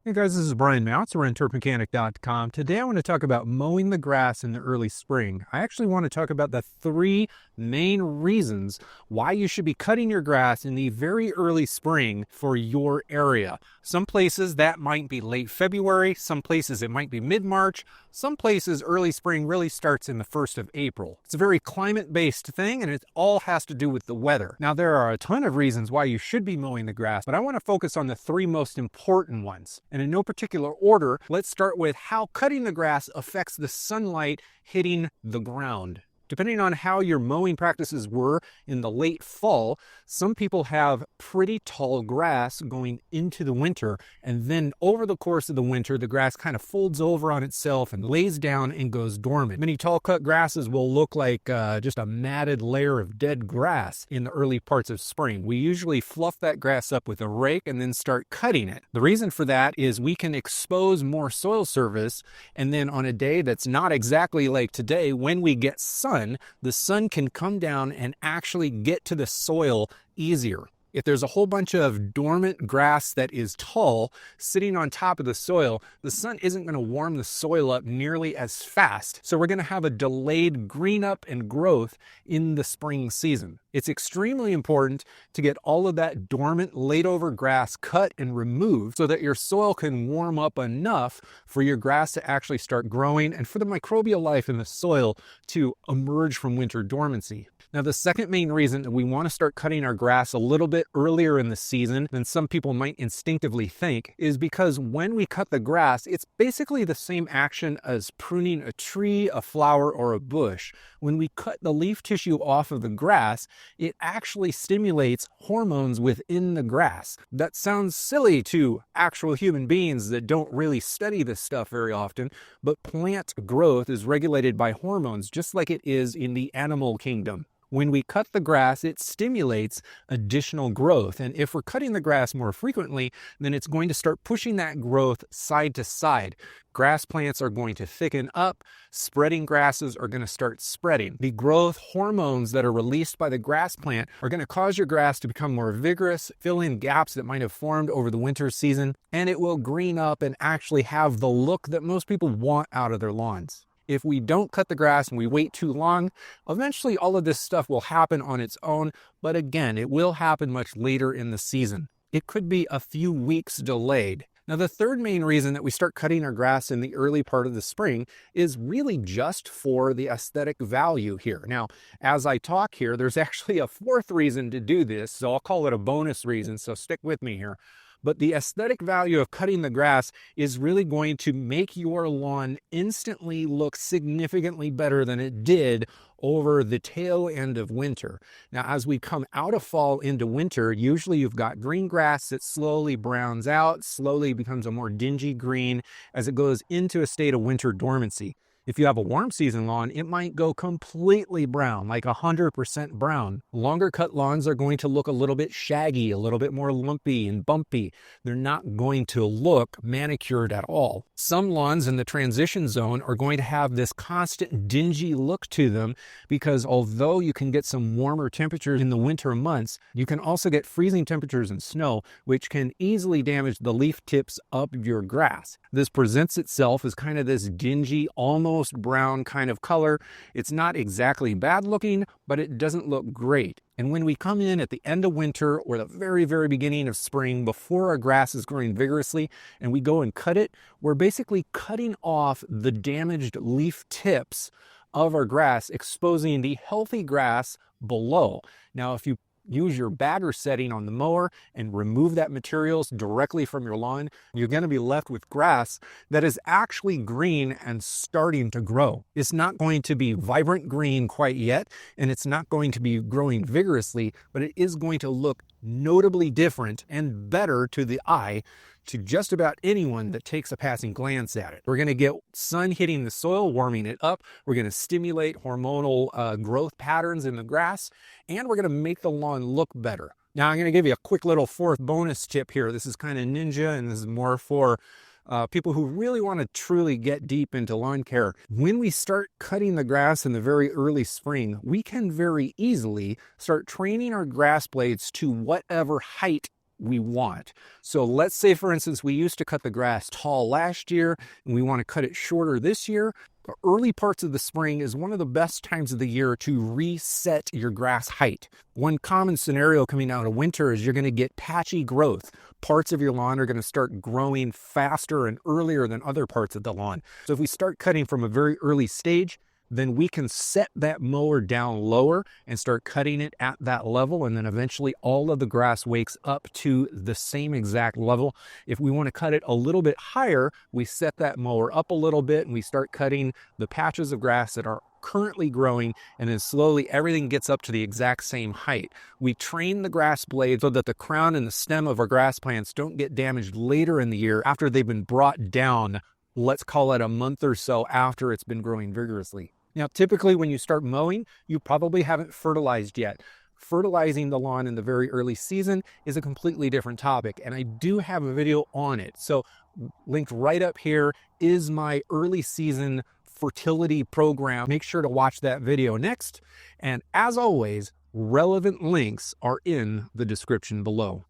Hey guys, this is Brian Mounts. We're on turfmechanic.com. Today I want to talk about mowing the grass in the early spring. I actually want to talk about the three main reasons why you should be cutting your grass in the very early spring for your area. Some places that might be late February, some places it might be mid-March, some places early spring really starts in the 1st of April. It's a very climate-based thing and it all has to do with the weather. Now there are a ton of reasons why you should be mowing the grass, but I want to focus on the three most important ones. And in no particular order, let's start with how cutting the grass affects the sunlight hitting the ground. Depending on how your mowing practices were in the late fall, some people have pretty tall grass going into the winter, and then over the course of the winter, the grass kind of folds over on itself and lays down and goes dormant. Many tall cut grasses will look like just a matted layer of dead grass in the early parts of spring. We usually fluff that grass up with a rake and then start cutting it. The reason for that is we can expose more soil surface, and then on a day that's not exactly like today, when we get sun, the sun can come down and actually get to the soil easier. If there's a whole bunch of dormant grass that is tall sitting on top of the soil, the sun isn't going to warm the soil up nearly as fast. So we're going to have a delayed green up and growth in the spring season. It's extremely important to get all of that dormant laid over grass cut and removed so that your soil can warm up enough for your grass to actually start growing and for the microbial life in the soil to emerge from winter dormancy. Now, the second main reason that we want to start cutting our grass a little bit earlier in the season than some people might instinctively think is because when we cut the grass, it's basically the same action as pruning a tree, a flower, or a bush. When we cut the leaf tissue off of the grass, it actually stimulates hormones within the grass. That sounds silly to actual human beings that don't really study this stuff very often, but plant growth is regulated by hormones just like it is in the animal kingdom. When we cut the grass, it stimulates additional growth. And if we're cutting the grass more frequently, then it's going to start pushing that growth side to side. Grass plants are going to thicken up, spreading grasses are going to start spreading. The growth hormones that are released by the grass plant are going to cause your grass to become more vigorous, fill in gaps that might have formed over the winter season, and it will green up and actually have the look that most people want out of their lawns. If we don't cut the grass and we wait too long, eventually all of this stuff will happen on its own, but again, it will happen much later in the season. It could be a few weeks delayed. Now, the third main reason that we start cutting our grass in the early part of the spring is really just for the aesthetic value here. Now, as I talk here, there's actually a fourth reason to do this, so I'll call it a bonus reason, so stick with me here. But the aesthetic value of cutting the grass is really going to make your lawn instantly look significantly better than it did over the tail end of winter. Now, as we come out of fall into winter, usually you've got green grass that slowly browns out, slowly becomes a more dingy green as it goes into a state of winter dormancy. If you have a warm season lawn, it might go completely brown, like 100% brown. Longer cut lawns are going to look a little bit shaggy, a little bit more lumpy and bumpy. They're not going to look manicured at all. Some lawns in the transition zone are going to have this constant dingy look to them because although you can get some warmer temperatures in the winter months, you can also get freezing temperatures and snow, which can easily damage the leaf tips of your grass. This presents itself as kind of this dingy, almost brown kind of color. It's not exactly bad looking, but it doesn't look great. And when we come in at the end of winter or the very, very beginning of spring, before our grass is growing vigorously, and we go and cut it, we're basically cutting off the damaged leaf tips of our grass, exposing the healthy grass below. Now, if you use your bagger setting on the mower and remove that materials directly from your lawn, you're going to be left with grass that is actually green and starting to grow. It's not going to be vibrant green quite yet, and it's not going to be growing vigorously, but it is going to look notably different and better to the eye to just about anyone that takes a passing glance at it. We're going to get sun hitting the soil, warming it up. We're going to stimulate hormonal growth patterns in the grass, and we're going to make the lawn look better. Now, I'm going to give you a quick little fourth bonus tip here. This is kind of ninja, and this is more for people who really want to truly get deep into lawn care. When we start cutting the grass in the very early spring, we can very easily start training our grass blades to whatever height we want. So let's say, for instance, we used to cut the grass tall last year and we want to cut it shorter this year. The early parts of the spring is one of the best times of the year to reset your grass height. One common scenario coming out of winter is you're going to get patchy growth. Parts of your lawn are going to start growing faster and earlier than other parts of the lawn. So if we start cutting from a very early stage, then we can set that mower down lower and start cutting it at that level. And then eventually all of the grass wakes up to the same exact level. If we want to cut it a little bit higher, we set that mower up a little bit and we start cutting the patches of grass that are currently growing, and then slowly everything gets up to the exact same height. We train the grass blade so that the crown and the stem of our grass plants don't get damaged later in the year after they've been brought down, let's call it a month or so after it's been growing vigorously. Now, typically when you start mowing, you probably haven't fertilized yet. Fertilizing the lawn in the very early season is a completely different topic, and I do have a video on it. So linked right up here is my early season fertility program. Make sure to watch that video next. And as always, relevant links are in the description below.